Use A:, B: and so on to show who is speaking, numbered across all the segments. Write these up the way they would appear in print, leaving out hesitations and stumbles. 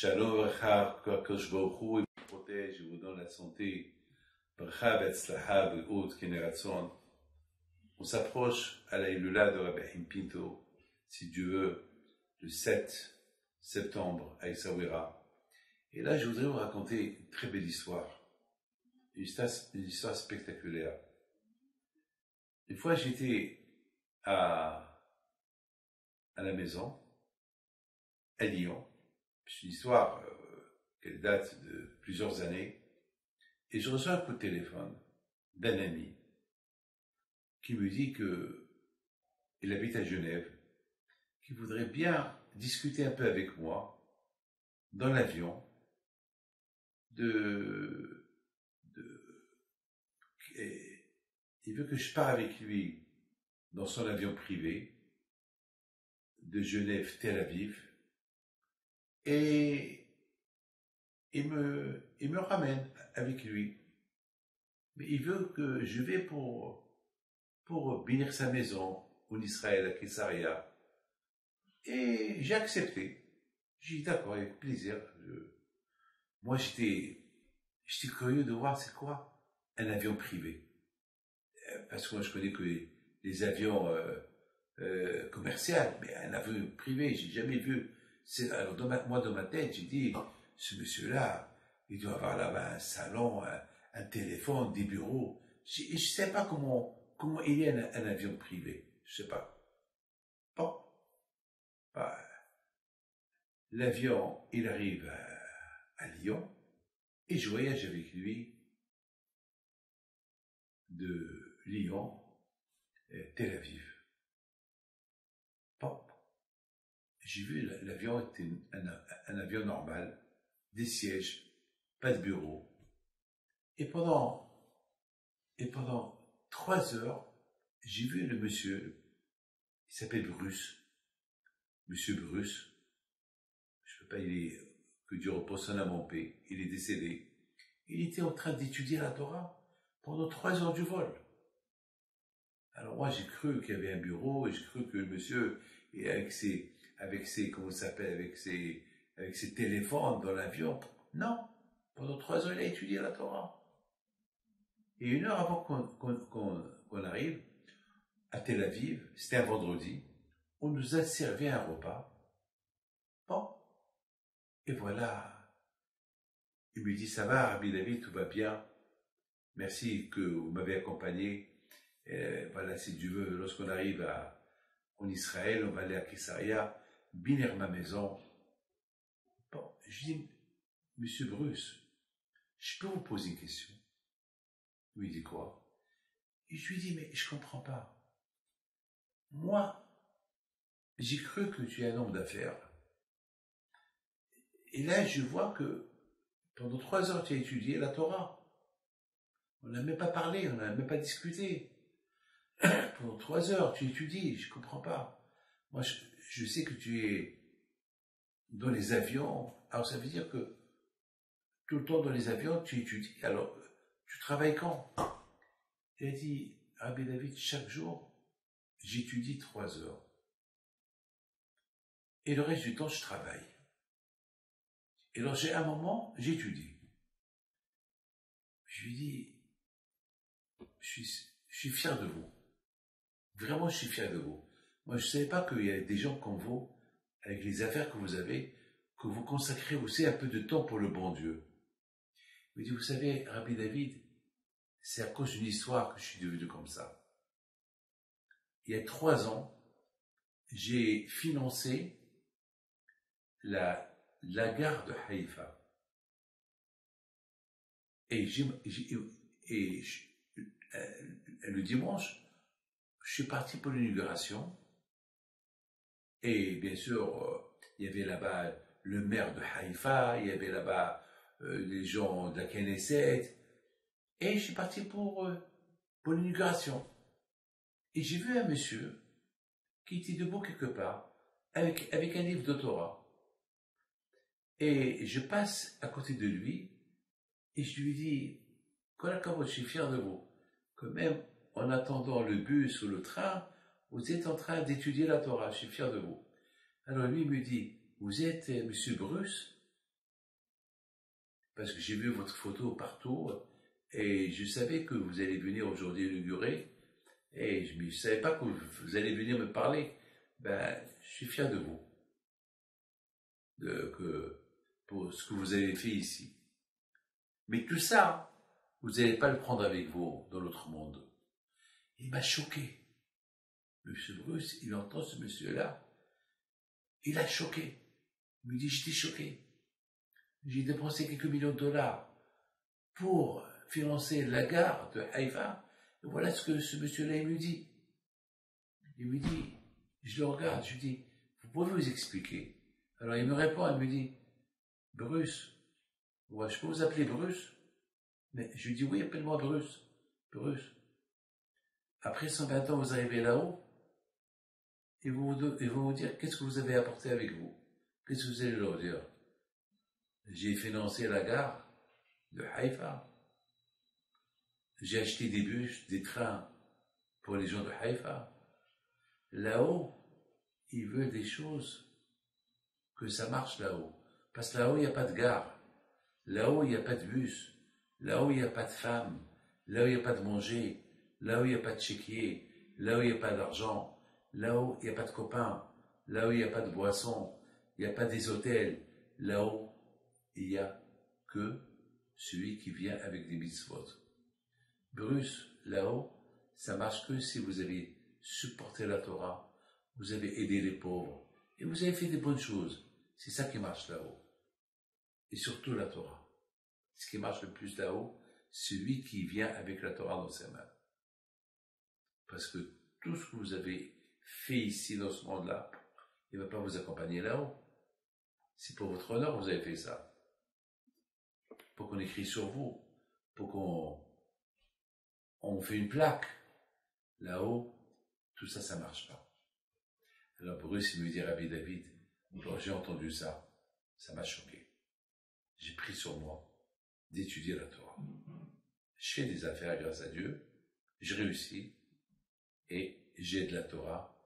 A: Shalom Bracha, qu'Akadosh Baruch Hu vous protège et vous donne la santé. Bracha Betzlacha Be'ud Keneratson. On s'approche à la Hilula de Rabbi Haim Pinto, si Dieu veut, le 7 septembre à Essaouira. Et là, je voudrais vous raconter une très belle histoire. Une histoire spectaculaire. Une fois, j'étais à la maison, à Lyon. C'est une histoire qui date de plusieurs années. Et je reçois un coup de téléphone d'un ami qui me dit qu'il habite à Genève, qu'il voudrait bien discuter un peu avec moi dans l'avion il veut que je parte avec lui dans son avion privé de Genève-Tel Aviv et il me ramène avec lui. Mais il veut que je vais pour bénir sa maison en Israël, à Kessaria. Et j'ai accepté. J'ai dit d'accord, avec plaisir. Moi, j'étais curieux de voir c'est quoi un avion privé. Parce que moi, je connais que les avions commerciaux, mais un avion privé, j'ai jamais vu. Alors, dans ma tête, j'ai dit, ce monsieur-là, il doit avoir là-bas un salon, un téléphone, des bureaux. Je ne sais pas comment il y a un avion privé. Je ne sais pas. Bon. Bah, l'avion, il arrive à Lyon et je voyage avec lui de Lyon à Tel Aviv. Bon. J'ai vu l'avion était un avion normal, des sièges, pas de bureau. Et pendant 3 heures, j'ai vu le monsieur, il s'appelle Bruce, monsieur Bruce, je ne peux pas, que Dieu repose son âme en paix, il est décédé. Il était en train d'étudier la Torah pendant 3 heures du vol. Alors moi j'ai cru qu'il y avait un bureau, et j'ai cru que le monsieur, avec ses comment ça s'appelle, avec ses téléphones dans l'avion, non, pendant 3 heures il a étudié la Torah. Et 1 heure avant qu'on arrive à Tel Aviv, c'était un vendredi, on nous a servi un repas. Bon, et voilà, il me dit, ça va, Rabbi David, tout va bien, merci que vous m'avez accompagné. Et voilà, si Dieu veut, lorsqu'on arrive en Israël, on va aller à Kessaria, bénir ma maison. Bon, je dis, monsieur Bruce, je peux vous poser une question? Il me dit quoi? Et je lui dis, mais je comprends pas. Moi, j'ai cru que tu es un homme d'affaires. Et là, je vois que pendant 3 heures, tu as étudié la Torah. On n'a même pas parlé, on n'a même pas discuté. Pendant 3 heures, tu étudies, je comprends pas. Moi, je sais que tu es dans les avions. Alors, ça veut dire que tout le temps dans les avions, tu étudies. Alors, tu travailles quand? Il a dit, Rabbi David, chaque jour, j'étudie 3 heures. Et le reste du temps, je travaille. Et alors, j'ai un moment, j'étudie. Je lui dis, je suis fier de vous. Vraiment, je suis fier de vous. Moi, je ne savais pas qu'il y a des gens comme vous, avec les affaires que vous avez, que vous consacrez aussi un peu de temps pour le bon Dieu. Il me dit, vous savez, Rabbi David, c'est à cause d'une histoire que je suis devenu comme ça. Il y a 3 ans, j'ai financé la gare de Haïfa. Et le dimanche, je suis parti pour l'inauguration. Et bien sûr, il y avait là-bas le maire de Haïfa, il y avait là-bas les gens de la Knesset. Et je suis parti pour l'inauguration. Et j'ai vu un monsieur qui était debout quelque part, avec un livre de Torah. Et je passe à côté de lui, et je lui dis, Kolakavod, je suis fier de vous, que même en attendant le bus ou le train, vous êtes en train d'étudier la Torah, je suis fier de vous. Alors lui me dit, vous êtes monsieur Bruce? parce que j'ai vu votre photo partout, et je savais que vous allez venir aujourd'hui inaugurer, et je ne savais pas que vous allez venir me parler. Ben, je suis fier de vous, pour ce que vous avez fait ici. Mais tout ça, vous n'allez pas le prendre avec vous dans l'autre monde. Il m'a choqué. Monsieur Bruce, il entend ce monsieur-là. Il a choqué. Il me dit, j'étais choqué. J'ai dépensé quelques millions de dollars pour financer la gare de Haïfa. Et voilà ce que ce monsieur-là, il me dit. Il me dit, je le regarde, je lui dis, vous pouvez vous expliquer? Alors il me répond, il me dit, Bruce, ouais, je peux vous appeler Bruce? Mais je lui dis, oui, appelle-moi Bruce. Bruce. Après 120 ans, vous arrivez là-haut, et vous vous dire, qu'est-ce que vous avez apporté avec vous? Qu'est-ce que vous allez leur dire? J'ai financé la gare de Haïfa. J'ai acheté des bus, des trains pour les gens de Haïfa. Là-haut, ils veulent des choses, que ça marche là-haut. Parce que là-haut, il n'y a pas de gare. Là-haut, il n'y a pas de bus. Là-haut, il n'y a pas de femmes. Là-haut, il n'y a pas de manger. Là-haut, il n'y a pas de chéquier. Là-haut, il n'y a pas d'argent. Là-haut, il n'y a pas de copains. Là-haut, il n'y a pas de boissons. Il n'y a pas des hôtels. Là-haut, il n'y a que celui qui vient avec des mitzvot. Bruce, là-haut, ça marche que si vous avez supporté la Torah, vous avez aidé les pauvres, et vous avez fait des bonnes choses. C'est ça qui marche là-haut. Et surtout la Torah. Ce qui marche le plus là-haut, celui qui vient avec la Torah dans ses mains. Parce que tout ce que vous avez fait ici dans ce monde-là, il ne va pas vous accompagner là-haut. C'est pour votre honneur que vous avez fait ça. Pour qu'on écrit sur vous, pour qu'on fait une plaque. Là-haut, tout ça, ça ne marche pas. Alors Bruce, il me dit, Rabbi David, quand j'ai entendu ça, ça m'a choqué. J'ai pris sur moi d'étudier la Torah. Je fais des affaires grâce à Dieu, je réussis, et j'ai de la Torah,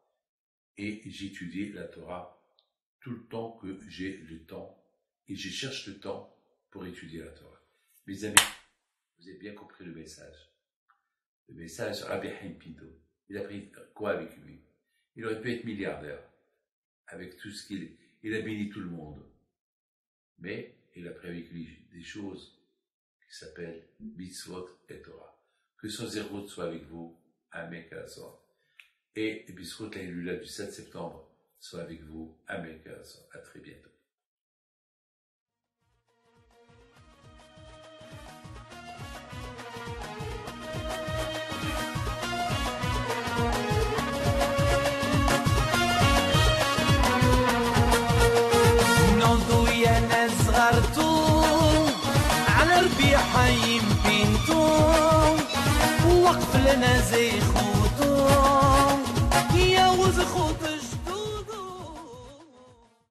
A: et j'étudie la Torah tout le temps que j'ai le temps, et je cherche le temps pour étudier la Torah. Mes amis, vous avez bien compris le message. Le message, Rabbi Haim Pinto, il a pris quoi avec lui? Il aurait pu être milliardaire, avec tout ce il a béni tout le monde. Mais il a pris avec lui des choses qui s'appellent mitzvot et Torah. Que son zéro soit avec vous, Amen, Kalasor. Et Bisrot, la Hilula du 7 septembre, soit avec vous, Amen, Kalasor. À très bientôt.
B: على ربيع حايم بنتو وقف لنا زي خو